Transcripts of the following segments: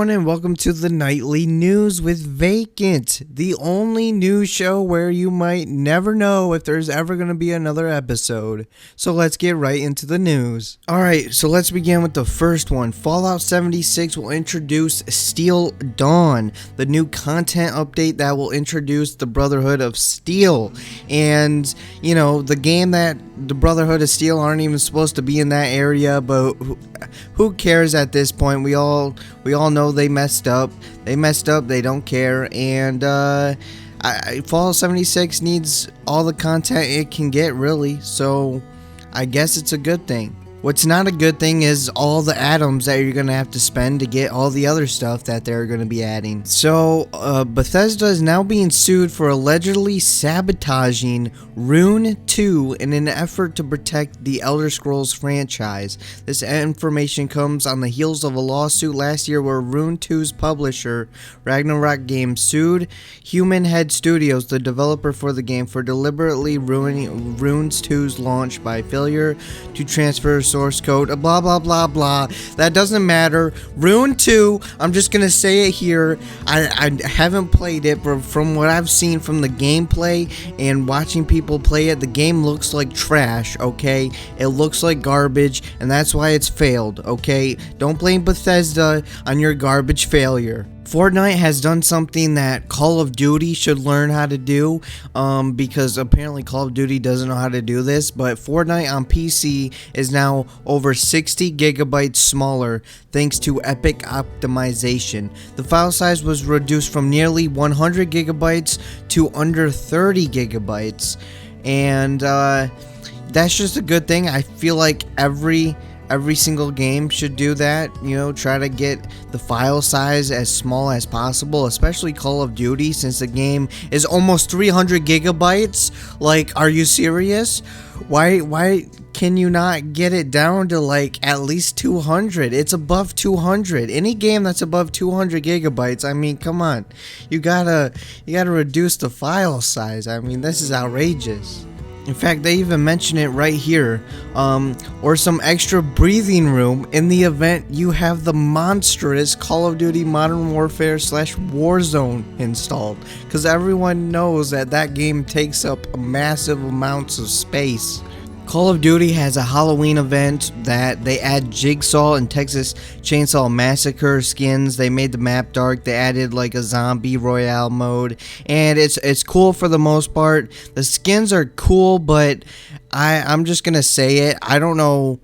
everyone, and welcome to the Nightly News with Vacant, the only news show where you might never know if there's ever going to be another episode. So let's get right into the news. Alright, so let's begin with the first one. Fallout 76 will introduce Steel Dawn, the new content update that will introduce the Brotherhood of Steel. And, you know, the game that the Brotherhood of Steel aren't even supposed to be in that area, but who cares at this point? We all know they messed up. They don't care. And Fallout 76 needs all the content it can get, really. So I guess it's a good thing. What's not a good thing is all the atoms that you're going to have to spend to get all the other stuff that they're going to be adding. So, Bethesda is now being sued for allegedly sabotaging Rune 2 in an effort to protect the Elder Scrolls franchise. This information comes on the heels of a lawsuit last year where Rune 2's publisher, Ragnarok Games, sued Human Head Studios, the developer for the game, for deliberately ruining Rune 2's launch by failure to transfer source code, blah blah blah blah. That doesn't matter. Rune 2, I'm just gonna say it here, I haven't played it, but from what I've seen from the gameplay and watching people play it, the game looks like trash, okay? It looks like garbage, and that's why it's failed, okay? Don't blame Bethesda on your garbage failure. Fortnite has done something that Call of Duty should learn how to do, because apparently Call of Duty doesn't know how to do this, but Fortnite on PC is now over 60 gigabytes smaller thanks to Epic optimization. The file size was reduced from nearly 100 gigabytes to under 30 gigabytes, and that's just a good thing. I feel like every single game should do that, you know, try to get the file size as small as possible, especially Call of Duty, since the game is almost 300 gigabytes. Like, are you serious? Why can you not get it down to like at least 200? It's above 200. Any game that's above 200 gigabytes, I mean, come on. You gotta reduce the file size. I mean, this is outrageous. In fact, they even mention it right here, or some extra breathing room in the event you have the monstrous Call of Duty Modern Warfare / Warzone installed, because everyone knows that game takes up massive amounts of space. Call of Duty has a Halloween event that they add Jigsaw and Texas Chainsaw Massacre skins. They made the map dark. They added like a zombie royale mode, and it's cool for the most part. The skins are cool, but I'm just gonna say it. I don't know.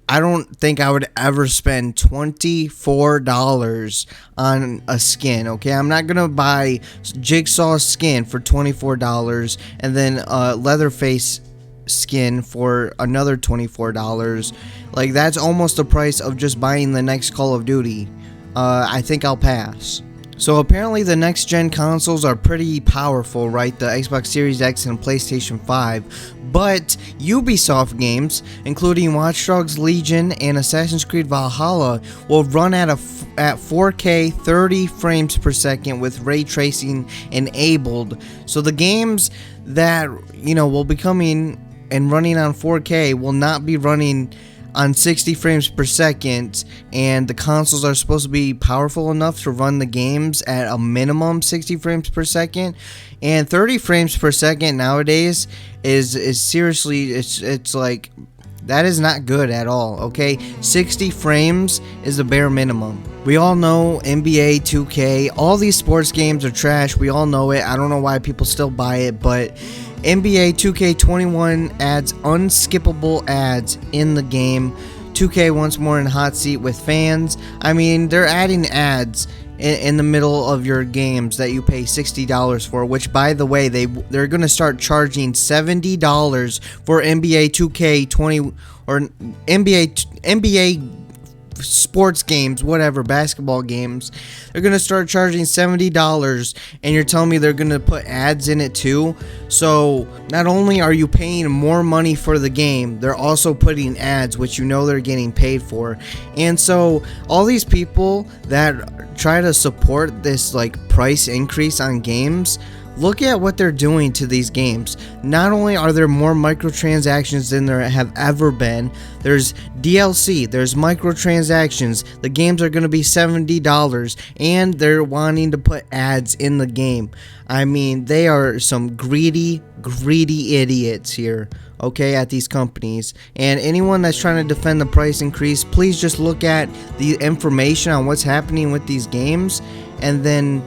I don't think I would ever spend $24 on a skin, okay? I'm not gonna buy Jigsaw skin for $24 and then Leatherface skin for another $24. Like, that's almost the price of just buying the next Call of Duty. I think I'll pass. So apparently the next gen consoles are pretty powerful, right? The Xbox Series X and PlayStation 5. But Ubisoft games, including Watch Dogs Legion and Assassin's Creed Valhalla, will run at 4K 30 frames per second with ray tracing enabled. So the games that, you know, will be coming and running on 4K will not be running on 60 frames per second, and the consoles are supposed to be powerful enough to run the games at a minimum 60 frames per second, and 30 frames per second nowadays is seriously, it's like, that is not good at all, okay? 60 frames is the bare minimum. We all know NBA 2K, all these sports games are trash, we all know it. I don't know why people still buy it, but NBA 2K21 adds unskippable ads in the game. 2K once more in hot seat with fans. I mean, they're adding ads in the middle of your games that you pay $60 for, which, by the way, they're going to start charging $70 for NBA 2K20 or NBA sports games, whatever, basketball games. They're gonna start charging $70, and you're telling me they're gonna put ads in it too? So not only are you paying more money for the game, they're also putting ads, which you know they're getting paid for. And so all these people that try to support this like price increase on games, Look at what they're doing to these games. Not only are there more microtransactions than there have ever been, there's DLC, there's microtransactions, the games are going to be $70, and they're wanting to put ads in the game. I mean, they are some greedy idiots here, okay, at these companies. And anyone that's trying to defend the price increase, please just look at the information on what's happening with these games, and then,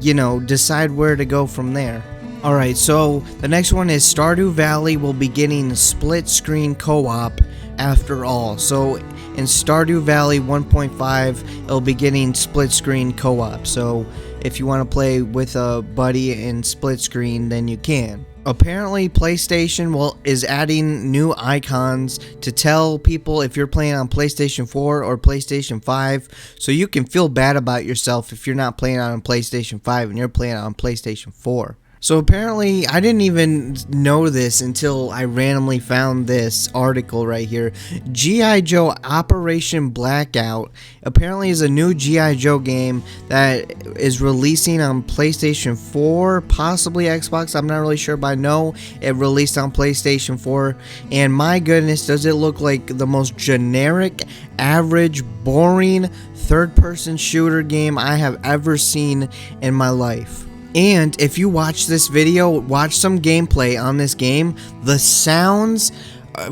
you know, decide where to go from there. Alright, so the next one is Stardew Valley will be getting split screen co-op after all. So in Stardew Valley 1.5, it'll be getting split screen co-op. So if you want to play with a buddy in split screen, then you can. Apparently, PlayStation is adding new icons to tell people if you're playing on PlayStation 4 or PlayStation 5, so you can feel bad about yourself if you're not playing on PlayStation 5 and you're playing on PlayStation 4. So apparently, I didn't even know this until I randomly found this article right here. G.I. Joe Operation Blackout apparently is a new G.I. Joe game that is releasing on PlayStation 4, possibly Xbox, I'm not really sure, but I know it released on PlayStation 4, and my goodness, does it look like the most generic, average, boring, third-person shooter game I have ever seen in my life. And if you watch this video, watch some gameplay on this game, the sounds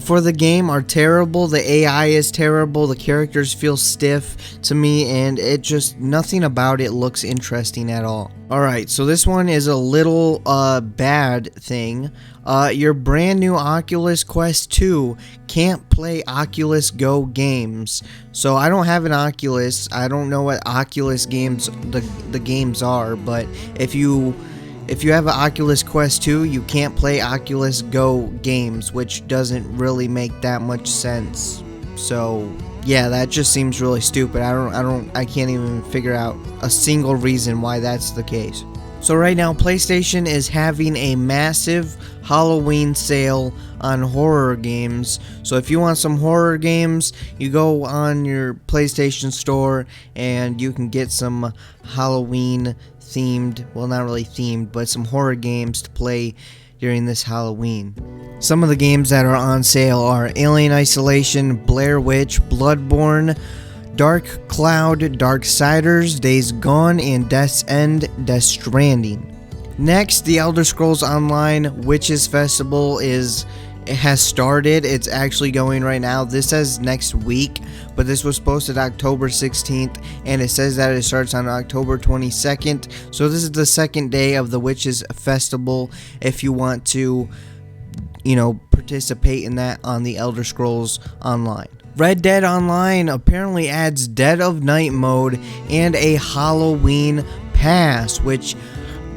for the game are terrible, the AI is terrible, the characters feel stiff to me, and it just, nothing about it looks interesting at all. Alright, so this one is a little bad thing. Your brand new Oculus Quest 2 can't play Oculus Go games. So I don't have an Oculus, I don't know what Oculus games the games are, but if you have an Oculus Quest 2, you can't play Oculus Go games, which doesn't really make that much sense. So yeah, that just seems really stupid. I can't even figure out a single reason why that's the case. So right now, PlayStation is having a massive Halloween sale on horror games. So if you want some horror games, you go on your PlayStation store and you can get some Halloween themed, well, not really themed, but some horror games to play during this Halloween. Some of the games that are on sale are Alien Isolation, Blair Witch, Bloodborne, Dark Cloud, Darksiders, Days Gone, and Death's End, Death Stranding. Next, the Elder Scrolls Online Witches Festival has started. It's actually going right now. This says next week, but this was posted October 16th, and it says that it starts on October 22nd. So this is the second day of the Witches Festival if you want to, you know, participate in that on the Elder Scrolls Online. Red Dead Online apparently adds Dead of Night mode and a Halloween pass, which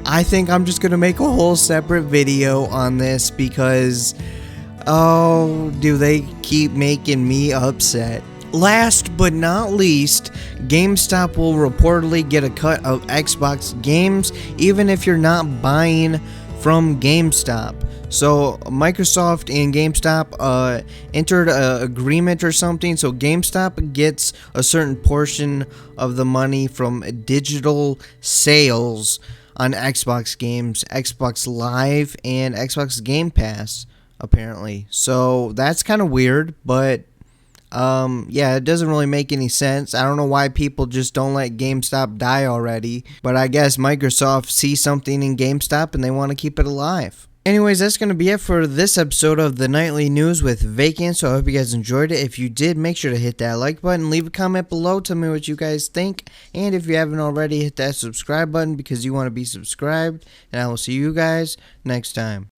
I think I'm just going to make a whole separate video on this because, oh, do they keep making me upset. Last but not least, GameStop will reportedly get a cut of Xbox games even if you're not buying from GameStop. So Microsoft and GameStop entered an agreement or something, so GameStop gets a certain portion of the money from digital sales on Xbox games, Xbox Live, and Xbox Game Pass, apparently. So that's kind of weird, but yeah, it doesn't really make any sense. I don't know why people just don't let GameStop die already, but I guess Microsoft sees something in GameStop and they want to keep it alive. Anyways, that's going to be it for this episode of the Nightly News with Vacant, so I hope you guys enjoyed it. If you did, make sure to hit that like button, leave a comment below, tell me what you guys think, and if you haven't already, hit that subscribe button because you want to be subscribed, and I will see you guys next time.